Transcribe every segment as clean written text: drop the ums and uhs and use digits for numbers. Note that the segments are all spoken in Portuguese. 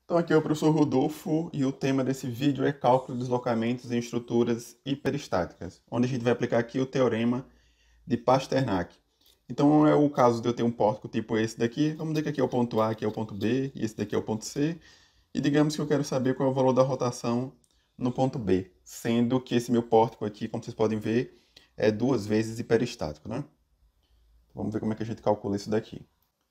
Então aqui é o professor Rodolfo e o tema desse vídeo é cálculo de deslocamentos em estruturas hiperestáticas, onde a gente vai aplicar aqui o teorema de Pasternak. Então é o caso de eu ter um pórtico tipo esse daqui, vamos dizer que aqui é o ponto A, aqui é o ponto B, e esse daqui é o ponto C, e digamos que eu quero saber qual é o valor da rotação no ponto B, sendo que esse meu pórtico aqui, como vocês podem ver, é duas vezes hiperestático, né? Vamos ver como é que a gente calcula isso daqui.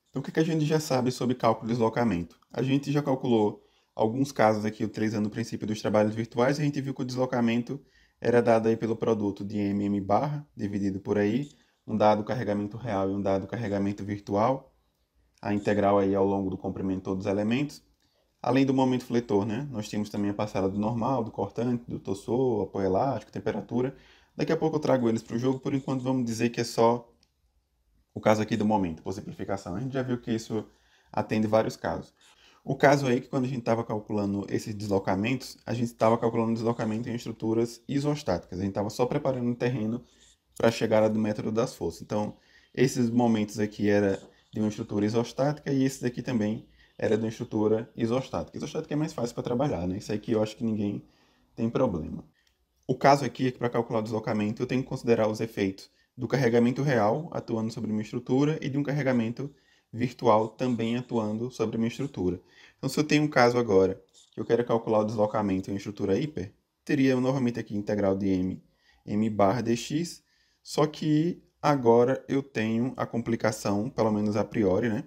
Então, o que a gente já sabe sobre cálculo de deslocamento? A gente já calculou alguns casos aqui, utilizando o princípio dos trabalhos virtuais, e a gente viu que o deslocamento era dado aí pelo produto de mm barra, dividido por aí, um dado carregamento real e um dado carregamento virtual, a integral aí ao longo do comprimento de todos os elementos. Além do momento fletor, né? Nós tínhamos também a parcela do normal, do cortante, do torsor, apoio elástico, temperatura. Daqui a pouco eu trago eles para o jogo, por enquanto vamos dizer que é só o caso aqui do momento, por simplificação. A gente já viu que isso atende vários casos. O caso aí que quando a gente estava calculando esses deslocamentos, a gente estava calculando deslocamento em estruturas isostáticas. A gente estava só preparando o terreno para a chegada do método das forças. Então, esses momentos aqui era de uma estrutura isostática e esse daqui também era de uma estrutura isostática. Isostática é mais fácil para trabalhar, né? Isso aqui eu acho que ninguém tem problema. O caso aqui é que para calcular o deslocamento eu tenho que considerar os efeitos do carregamento real atuando sobre uma estrutura e de um carregamento virtual também atuando sobre uma estrutura. Então, se eu tenho um caso agora que eu quero calcular o deslocamento em uma estrutura hiper, teria novamente aqui integral de m barra dx, só que agora eu tenho a complicação, pelo menos a priori, né?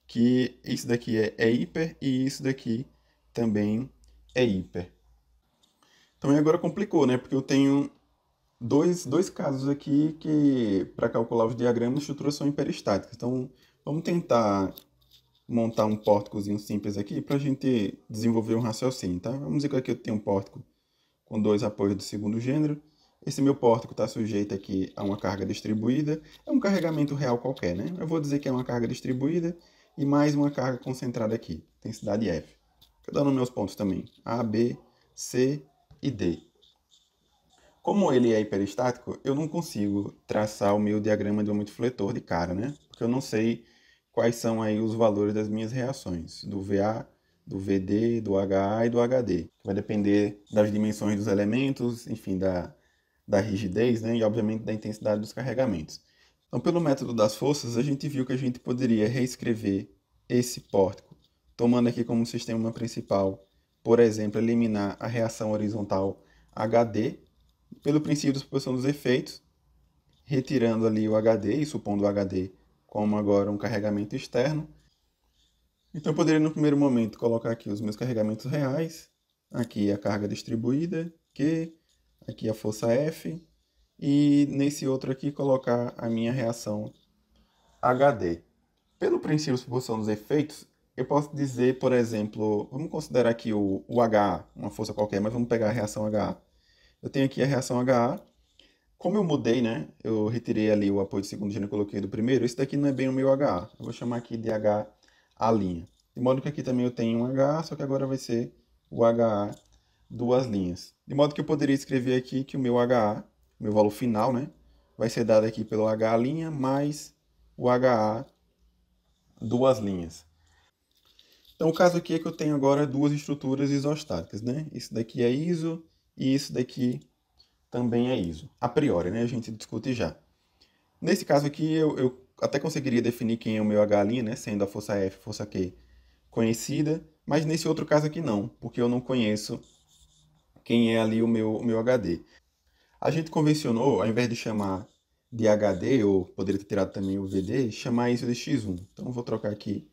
Que isso daqui é hiper e isso daqui também é hiper. Então agora complicou, né? Porque eu tenho dois casos aqui que, para calcular os diagramas, as estruturas são hiperestáticas. Então, vamos tentar montar um pórticozinho simples aqui para a gente desenvolver um raciocínio, tá? Vamos dizer que aqui eu tenho um pórtico com dois apoios do segundo gênero. Esse meu pórtico está sujeito aqui a uma carga distribuída. É um carregamento real qualquer, né? Eu vou dizer que é uma carga distribuída e mais uma carga concentrada aqui, intensidade F. Estou dando meus pontos também, A, B, C e D. Como ele é hiperestático, eu não consigo traçar o meu diagrama de momento fletor de cara, né? Porque eu não sei quais são aí os valores das minhas reações, do VA, do VD, do HA e do HD. Vai depender das dimensões dos elementos, enfim, da rigidez, né? E obviamente da intensidade dos carregamentos. Então, pelo método das forças, a gente viu que a gente poderia reescrever esse pórtico, tomando aqui como sistema principal, por exemplo, eliminar a reação horizontal HD, pelo princípio da suposição dos efeitos, retirando ali o HD e supondo o HD como agora um carregamento externo. Então eu poderia no primeiro momento colocar aqui os meus carregamentos reais, aqui a carga distribuída, Q, aqui a força F, e nesse outro aqui colocar a minha reação HD. Pelo princípio de suposição dos efeitos, eu posso dizer, por exemplo, vamos considerar aqui o HA, uma força qualquer, mas vamos pegar a reação HA. Eu tenho aqui a reação HA. Como eu mudei, né? Eu retirei ali o apoio do segundo gênero e coloquei do primeiro. Esse daqui não é bem o meu HA. Eu vou chamar aqui de HA'. De modo que aqui também eu tenho um HA, só que agora vai ser o HA duas linhas. De modo que eu poderia escrever aqui que o meu HA, meu valor final, né? Vai ser dado aqui pelo HA' mais o HA duas linhas. Então o caso aqui é que eu tenho agora duas estruturas isostáticas, né? Isso daqui é ISO e isso daqui também é ISO. A priori, né? A gente discute já. Nesse caso aqui, eu até conseguiria definir quem é o meu H', né? Sendo a força F, força Q conhecida, mas nesse outro caso aqui não, porque eu não conheço quem é ali o meu HD. A gente convencionou, ao invés de chamar de HD, ou poderia ter tirado também o VD, chamar isso de X1. Então eu vou trocar aqui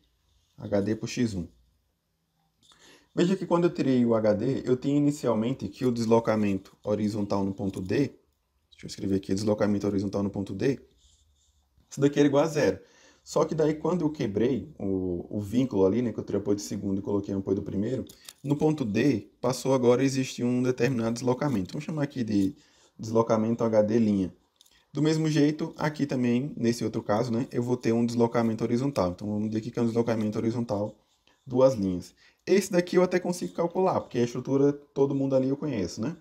HD por X1. Veja que quando eu tirei o HD, eu tinha inicialmente que o deslocamento horizontal no ponto D, deixa eu escrever aqui, deslocamento horizontal no ponto D, isso daqui era igual a zero. Só que daí quando eu quebrei o vínculo ali, né, que eu tirei o apoio do segundo e coloquei o apoio do primeiro, no ponto D passou agora a existir um determinado deslocamento. Vamos chamar aqui de deslocamento HD'. Do mesmo jeito, aqui também, nesse outro caso, né, eu vou ter um deslocamento horizontal. Então vamos dizer aqui que é um deslocamento horizontal, duas linhas. Esse daqui eu até consigo calcular, porque a estrutura todo mundo ali eu conheço, né?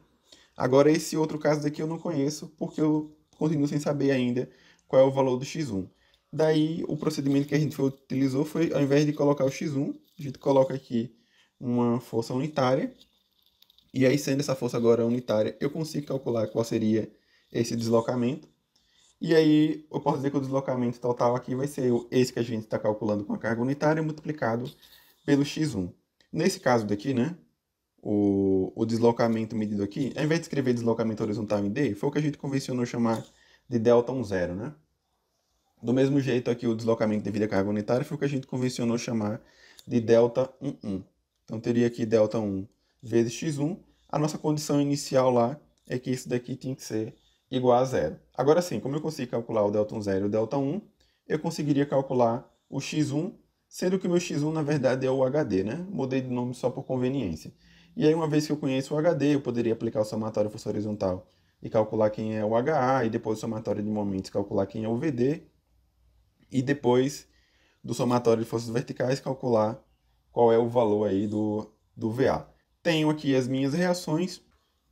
Agora esse outro caso daqui eu não conheço, porque eu continuo sem saber ainda qual é o valor do x1. Daí o procedimento que a gente utilizou foi, ao invés de colocar o x1, a gente coloca aqui uma força unitária. E aí, sendo essa força agora unitária, eu consigo calcular qual seria esse deslocamento. E aí, eu posso dizer que o deslocamento total aqui vai ser esse que a gente está calculando com a carga unitária multiplicado pelo x1. Nesse caso daqui, né, o deslocamento medido aqui, ao invés de escrever deslocamento horizontal em D, foi o que a gente convencionou chamar de Δ10, né? Do mesmo jeito aqui, o deslocamento devido à carga unitária foi o que a gente convencionou chamar de Δ11. Então, teria aqui Δ1 vezes x1. A nossa condição inicial lá é que isso daqui tinha que ser igual a zero. Agora sim, como eu consigo calcular o Δ10 e o Δ1, eu conseguiria calcular o x1, sendo que o meu x1, na verdade, é o HD, né? Mudei de nome só por conveniência. E aí, uma vez que eu conheço o HD, eu poderia aplicar o somatório de força horizontal e calcular quem é o HA, e depois o somatório de momentos calcular quem é o VD, e depois do somatório de forças verticais calcular qual é o valor aí do VA. Tenho aqui as minhas reações,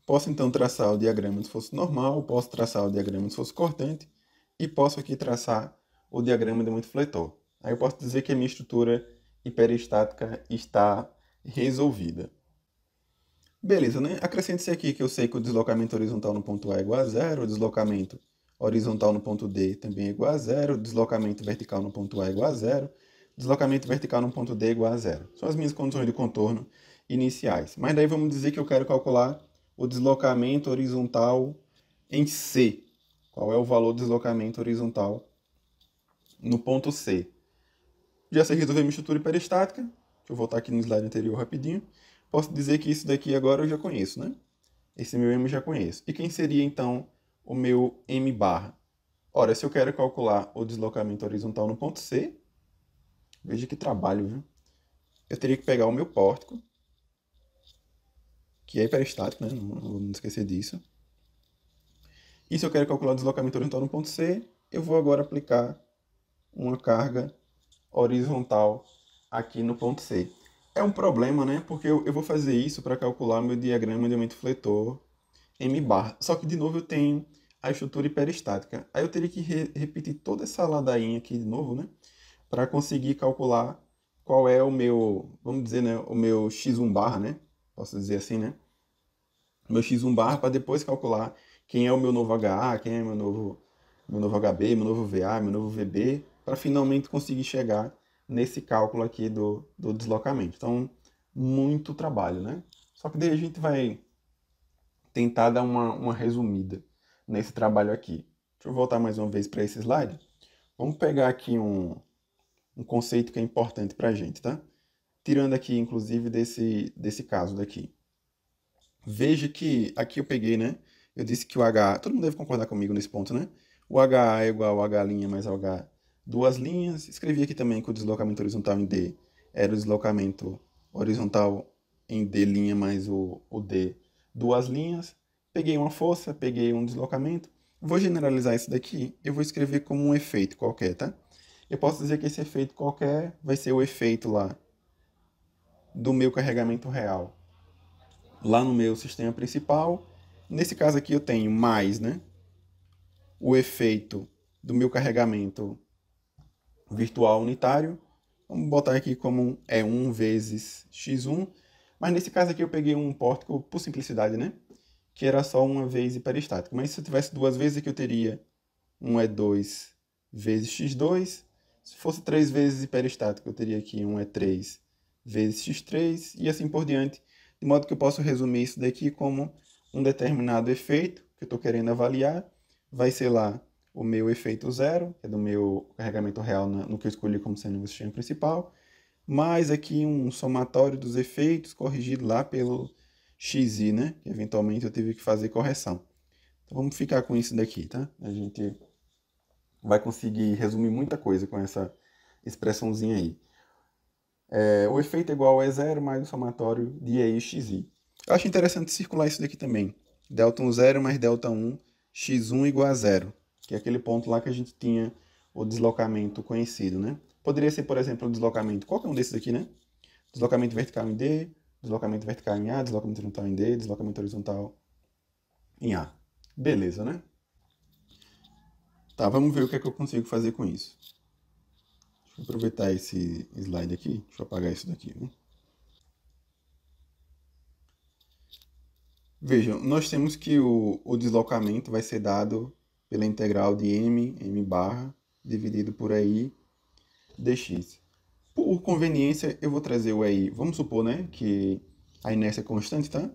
posso então traçar o diagrama de força normal, posso traçar o diagrama de força cortante e posso aqui traçar o diagrama de momento fletor. Aí eu posso dizer que a minha estrutura hiperestática está resolvida. Beleza, né? Acrescente-se aqui que eu sei que o deslocamento horizontal no ponto A é igual a zero, o deslocamento horizontal no ponto D também é igual a zero, o deslocamento vertical no ponto A é igual a zero, deslocamento vertical no ponto D é igual a zero. São as minhas condições de contorno iniciais. Mas daí vamos dizer que eu quero calcular o deslocamento horizontal em C. Qual é o valor do deslocamento horizontal no ponto C? Já sei resolver minha estrutura hiperestática. Deixa eu voltar aqui no slide anterior rapidinho. Posso dizer que isso daqui agora eu já conheço, né? Esse meu M eu já conheço. E quem seria, então, o meu M barra? Ora, se eu quero calcular o deslocamento horizontal no ponto C, veja que trabalho, viu? Eu teria que pegar o meu pórtico, que é hiperestático, né? Não vamos esquecer disso. E se eu quero calcular o deslocamento horizontal no ponto C, eu vou agora aplicar uma carga horizontal aqui no ponto C. É um problema, né? Porque eu vou fazer isso para calcular meu diagrama de aumento fletor M barra. Só que, de novo, eu tenho a estrutura hiperestática. Aí eu teria que repetir toda essa ladainha aqui de novo, né? Para conseguir calcular qual é o meu, vamos dizer, né? O meu x1 barra, né? Posso dizer assim, né? O meu x1 barra para depois calcular quem é o meu novo HA, quem é meu novo HB, meu novo VA, meu novo VB, para finalmente conseguir chegar nesse cálculo aqui do deslocamento. Então, muito trabalho, né? Só que daí a gente vai tentar dar uma resumida nesse trabalho aqui. Deixa eu voltar mais uma vez para esse slide. Vamos pegar aqui um conceito que é importante para a gente, tá? Tirando aqui, inclusive, desse caso daqui. Veja que aqui eu peguei, né? Eu disse que o H... Todo mundo deve concordar comigo nesse ponto, né? O HA é igual ao H' mais ao H duas linhas. Escrevi aqui também que o deslocamento horizontal em D era o deslocamento horizontal em D' mais o D duas linhas. Peguei uma força, peguei um deslocamento. Vou generalizar isso daqui. Eu vou escrever como um efeito qualquer, tá? Eu posso dizer que esse efeito qualquer vai ser o efeito lá do meu carregamento real lá no meu sistema principal. Nesse caso aqui eu tenho mais, né, o efeito do meu carregamento virtual unitário. Vamos botar aqui como é 1 vezes x1. Mas nesse caso aqui eu peguei um pórtico por simplicidade, né? Que era só uma vez hiperestático. Mas se eu tivesse duas vezes aqui eu teria 1 é 2 vezes x2. Se fosse 3 vezes hiperestático eu teria aqui 1 é 3 vezes x3 e assim por diante. De modo que eu posso resumir isso daqui como um determinado efeito que eu estou querendo avaliar. Vai ser lá o meu efeito zero, que é do meu carregamento real no que eu escolhi como sendo o sistema principal, mais aqui um somatório dos efeitos corrigido lá pelo xi, né? Que eventualmente eu tive que fazer correção. Então vamos ficar com isso daqui, tá? A gente vai conseguir resumir muita coisa com essa expressãozinha aí. O efeito é igual a E0 mais o somatório de E e xi. Eu acho interessante circular isso daqui também. Delta 0 mais delta 1, x1 igual a zero, que é aquele ponto lá que a gente tinha o deslocamento conhecido, né? Poderia ser, por exemplo, o deslocamento, qualquer um desses aqui, né? Deslocamento vertical em D, deslocamento vertical em A, deslocamento horizontal em D, deslocamento horizontal em A. Beleza, né? Tá, vamos ver o que é que eu consigo fazer com isso. Deixa eu aproveitar esse slide aqui. Deixa eu apagar isso daqui, né? Vejam, nós temos que o deslocamento vai ser dado pela integral de m barra, dividido por EI dx. Por conveniência, eu vou trazer o EI, vamos supor, né, que a inércia é constante, tá?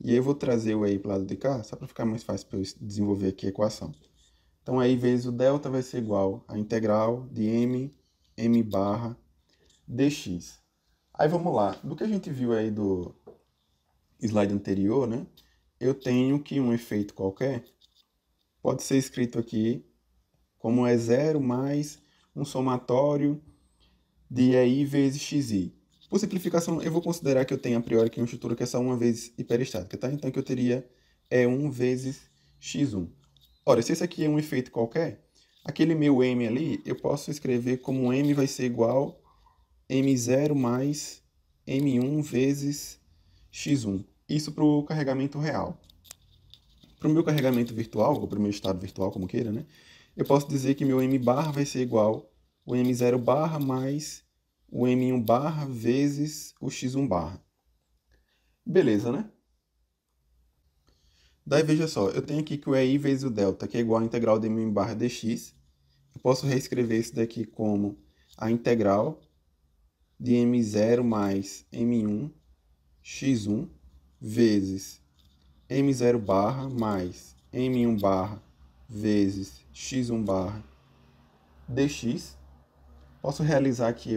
E eu vou trazer o EI para o lado de cá, só para ficar mais fácil para eu desenvolver aqui a equação. Então, EI vezes o delta vai ser igual à integral de m barra dx. Aí vamos lá, do que a gente viu aí do slide anterior, né? Eu tenho que um efeito qualquer pode ser escrito aqui como é zero mais um somatório de EI vezes XI. Por simplificação, eu vou considerar que eu tenho a priori aqui uma estrutura que é só uma vez hiperestática, tá? Então, que eu teria E1 vezes X1. Ora, se esse aqui é um efeito qualquer, aquele meu M ali, eu posso escrever como M vai ser igual M0 mais M1 vezes X1. Isso para o carregamento real. Para o meu carregamento virtual, ou para o meu estado virtual, como queira, né? Eu posso dizer que meu M barra vai ser igual o M0 barra mais o M1 barra vezes o X1 barra. Beleza, né? Daí veja só, eu tenho aqui que o EI vezes o delta, que é igual à integral de M1 barra dx. Eu posso reescrever isso daqui como a integral de M0 mais M1 X1 vezes M0 barra mais M1 barra vezes X1 barra dx. Posso realizar aqui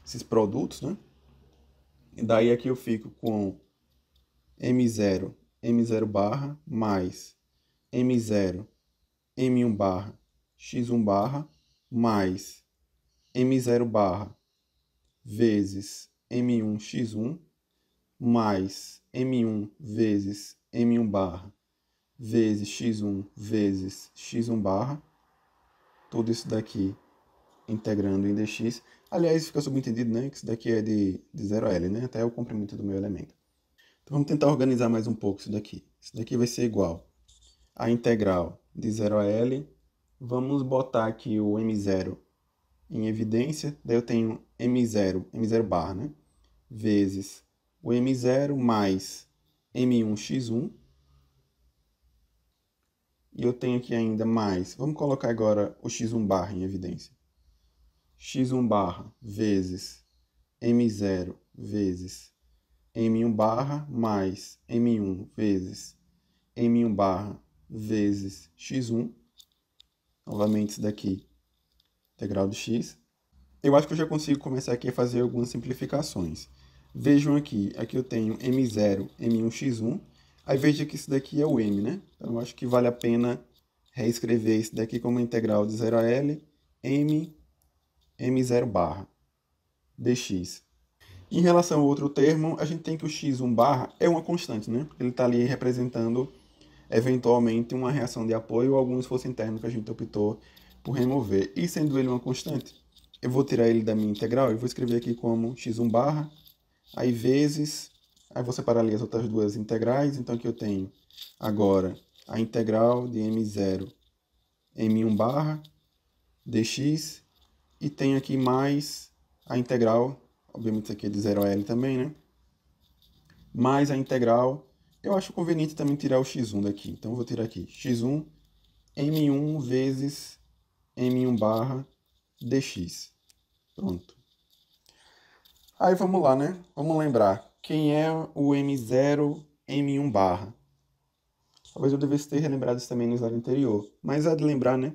esses produtos, né? E daí aqui eu fico com M0 barra mais M0, M1 barra, X1 barra, mais M0 barra vezes M1 X1, mais M1 vezes M1 barra, vezes X1 vezes X1 barra. Tudo isso daqui integrando em dx. Aliás, fica subentendido, né, que isso daqui é de 0 a L, né, até o comprimento do meu elemento. Então vamos tentar organizar mais um pouco isso daqui. Isso daqui vai ser igual à integral de 0 a L. Vamos botar aqui o M0 em evidência. Daí eu tenho M0 barra, né, vezes o M0 mais M1x1. E eu tenho aqui ainda mais, vamos colocar agora o x1 barra em evidência. X1 barra vezes M0 vezes M1 barra mais M1 vezes M1 barra vezes X1. Novamente isso daqui, integral de x. Eu acho que eu já consigo começar aqui a fazer algumas simplificações. Vejam aqui, aqui eu tenho M0, M1x1. Aí veja que isso daqui é o M, né? Então eu acho que vale a pena reescrever isso daqui como integral de 0 a L, M0 barra dx. Em relação ao outro termo, a gente tem que o x1 barra é uma constante, né? Ele está ali representando, eventualmente, uma reação de apoio ou algum esforço interno que a gente optou por remover. E sendo ele uma constante, eu vou tirar ele da minha integral e vou escrever aqui como x1 barra, aí vezes, aí vou separar ali as outras duas integrais, então aqui eu tenho agora a integral de M0, M1 barra, dx, e tenho aqui mais a integral, obviamente isso aqui é de 0 a L também, né? Mais a integral, eu acho conveniente também tirar o x1 daqui, então eu vou tirar aqui x1 M1 vezes M1 barra dx. Pronto. Aí vamos lá, né? Vamos lembrar quem é o M0 M1 barra. Talvez eu devesse ter relembrado isso também no slide anterior, mas é de lembrar, né,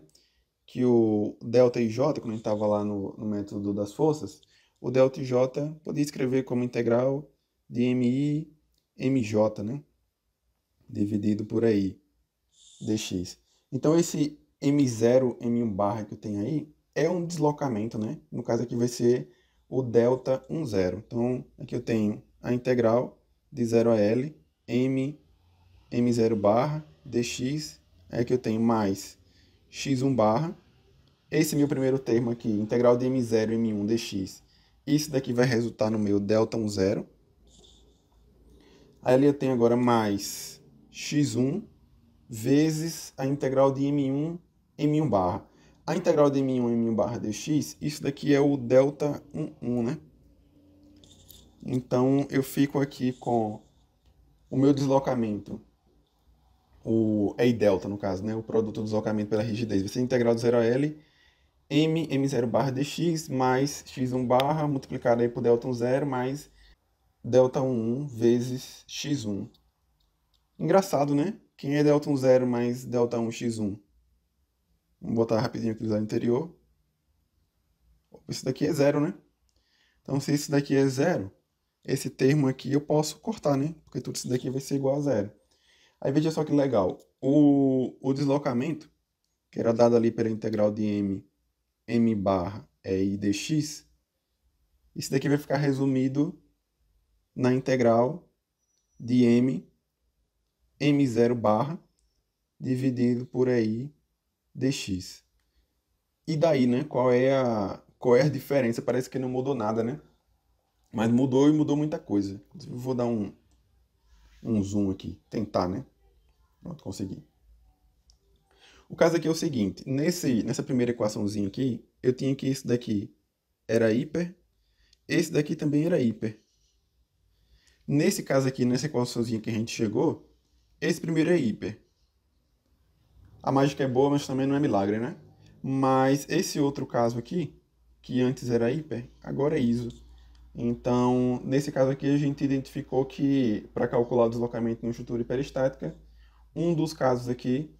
que o delta ij, quando a gente estava lá no método das forças, o delta ij podia escrever como integral de mi mj, né, dividido por aí, dx. Então esse m0, m1 barra que eu tenho aí é um deslocamento, né? No caso aqui vai ser o delta 10. Então aqui eu tenho a integral de 0 a L, m0 barra dx, aí aqui eu tenho mais x1 barra. Esse meu primeiro termo aqui, integral de m0 m1 dx, isso daqui vai resultar no meu delta 10. Aí ali eu tenho agora mais x1 vezes a integral de m1 m1 barra. A integral de m1 m1 barra dx, isso daqui é o delta 11, né? Então eu fico aqui com o meu deslocamento, o E delta no caso, né? O produto do deslocamento pela rigidez, vai ser integral de 0 a L, m0 barra dx mais x1 barra multiplicado aí por delta 0 mais delta 1 vezes x1. Engraçado, né? Quem é delta 0 mais delta 1x1? Vamos botar rapidinho aqui no slide anterior. Isso daqui é zero, né? Então, se isso daqui é zero, esse termo aqui eu posso cortar, né? Porque tudo isso daqui vai ser igual a zero. Aí veja só que legal. O deslocamento, que era dado ali pela integral de m barra i dx, isso daqui vai ficar resumido na integral de m0 barra dividido por i dx. E daí, né? Qual é a diferença? Parece que não mudou nada, né? Mas mudou e mudou muita coisa. Eu vou dar um zoom aqui, tentar, né? Pronto, consegui. O caso aqui é o seguinte, nessa primeira equaçãozinha aqui, eu tinha que esse daqui era hiper, esse daqui também era hiper. Nesse caso aqui, nessa equaçãozinha que a gente chegou, esse primeiro é hiper. A mágica é boa, mas também não é milagre, né? Mas esse outro caso aqui, que antes era hiper, agora é iso. Então, nesse caso aqui, a gente identificou que, para calcular o deslocamento em uma estrutura hiperestática, um dos casos aqui,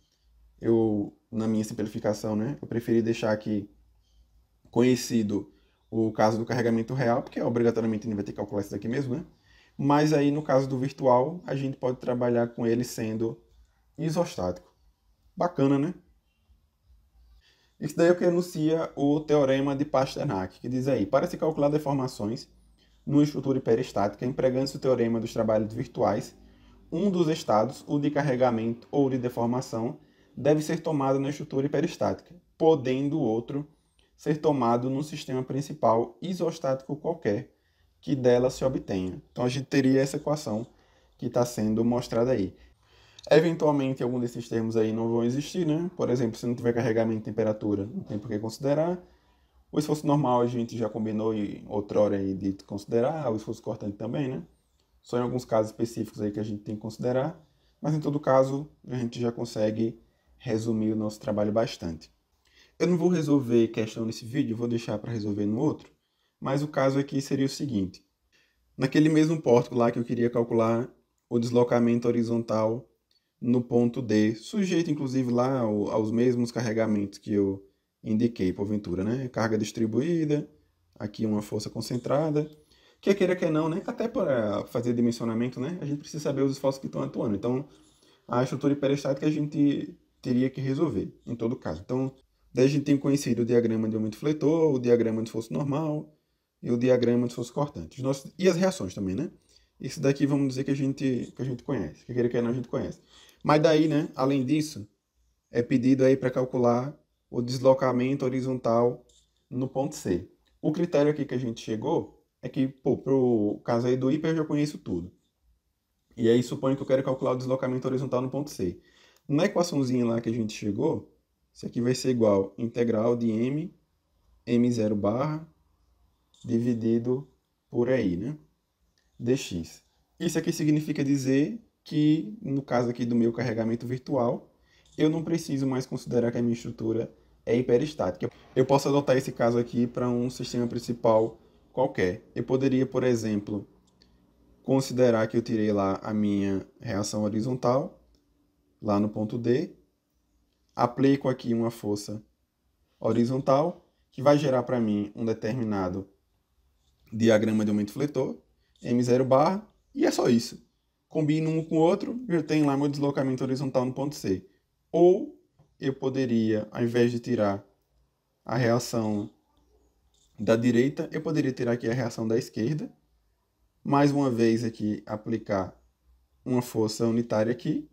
na minha simplificação, né, eu preferi deixar aqui conhecido o caso do carregamento real, porque obrigatoriamente a gente vai ter que calcular isso daqui mesmo, né? Mas aí, no caso do virtual, a gente pode trabalhar com ele sendo isostático. Bacana, né? Isso daí é o que enuncia o teorema de Pasternak, que diz aí, para se calcular deformações numa estrutura hiperestática, empregando-se o teorema dos trabalhos virtuais, um dos estados, o de carregamento ou de deformação, deve ser tomado na estrutura hiperestática, podendo o outro ser tomado num sistema principal isostático qualquer que dela se obtenha. Então a gente teria essa equação que está sendo mostrada aí. Eventualmente, algum desses termos aí não vão existir, né? Por exemplo, se não tiver carregamento e temperatura, não tem por que considerar. O esforço normal a gente já combinou em outrora aí de considerar, o esforço cortante também, né? Só em alguns casos específicos aí que a gente tem que considerar, mas em todo caso a gente já consegue resumir o nosso trabalho bastante. Eu não vou resolver questão nesse vídeo, vou deixar para resolver no outro, mas o caso aqui seria o seguinte. Naquele mesmo pórtico lá que eu queria calcular o deslocamento horizontal no ponto D, sujeito inclusive lá aos mesmos carregamentos que eu indiquei, porventura, né? Carga distribuída, aqui uma força concentrada, quer queira, quer não, né? Até para fazer dimensionamento, né? A gente precisa saber os esforços que estão atuando. Então, a estrutura hiperestática a gente teria que resolver, em todo caso. Então, daí a gente tem conhecido o diagrama de aumento fletor, o diagrama de esforço normal e o diagrama de esforço cortante. E as reações também, né? Isso daqui vamos dizer que a gente conhece, quer queira, quer não, a gente conhece. Mas daí, né, além disso, é pedido aí para calcular o deslocamento horizontal no ponto C. O critério aqui que a gente chegou é que, pô, pro caso aí do hiper eu já conheço tudo. E aí suponho que eu quero calcular o deslocamento horizontal no ponto C. Na equaçãozinha lá que a gente chegou, isso aqui vai ser igual a integral de m0 barra, dividido por i, né? dx. Isso aqui significa dizer que, no caso aqui do meu carregamento virtual, eu não preciso mais considerar que a minha estrutura é hiperestática. Eu posso adotar esse caso aqui para um sistema principal qualquer. Eu poderia, por exemplo, considerar que eu tirei lá a minha reação horizontal, lá no ponto D, aplico aqui uma força horizontal, que vai gerar para mim um determinado diagrama de aumento fletor, M0 barra, e é só isso. Combino um com o outro, eu tenho lá meu deslocamento horizontal no ponto C. Ou eu poderia, ao invés de tirar a reação da direita, eu poderia tirar aqui a reação da esquerda. Mais uma vez aqui, aplicar uma força unitária aqui,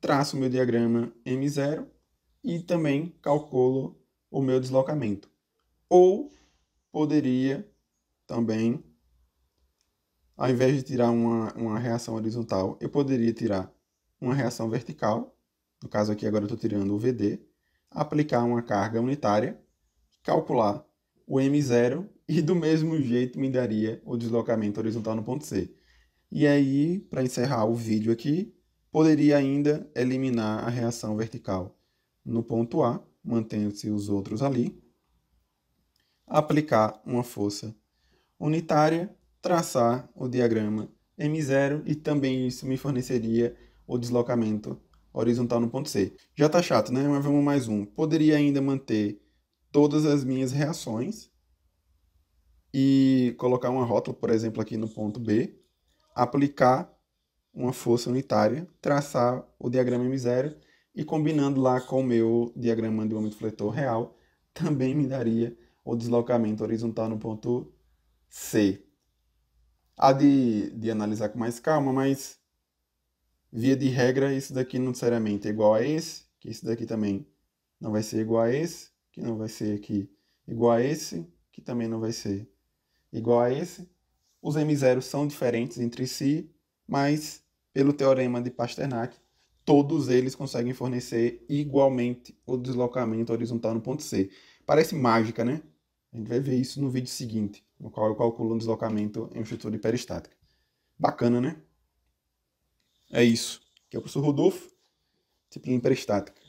traço o meu diagrama M0 e também calculo o meu deslocamento. Ou poderia também, ao invés de tirar uma reação horizontal, eu poderia tirar uma reação vertical, no caso aqui agora eu estou tirando o VD, aplicar uma carga unitária, calcular o M0 e do mesmo jeito me daria o deslocamento horizontal no ponto C. E aí, para encerrar o vídeo aqui, poderia ainda eliminar a reação vertical no ponto A, mantendo-se os outros ali, aplicar uma força unitária, traçar o diagrama M0 e também isso me forneceria o deslocamento horizontal no ponto C. Já está chato, né? Mas vamos mais um. Poderia ainda manter todas as minhas reações e colocar uma rótula, por exemplo, aqui no ponto B, aplicar uma força unitária, traçar o diagrama M0 e combinando lá com o meu diagrama de momento fletor real, também me daria o deslocamento horizontal no ponto C. Há de analisar com mais calma, mas via de regra, isso daqui não necessariamente é igual a esse, que esse daqui também não vai ser igual a esse, que não vai ser aqui igual a esse, que também não vai ser igual a esse. Os M0 são diferentes entre si, mas pelo teorema de Pasternak, todos eles conseguem fornecer igualmente o deslocamento horizontal no ponto C. Parece mágica, né? A gente vai ver isso no vídeo seguinte, no qual eu calculo um deslocamento em estrutura hiperestática. Bacana, né? É isso. Aqui é o professor Rodolfo, disciplina hiperestática.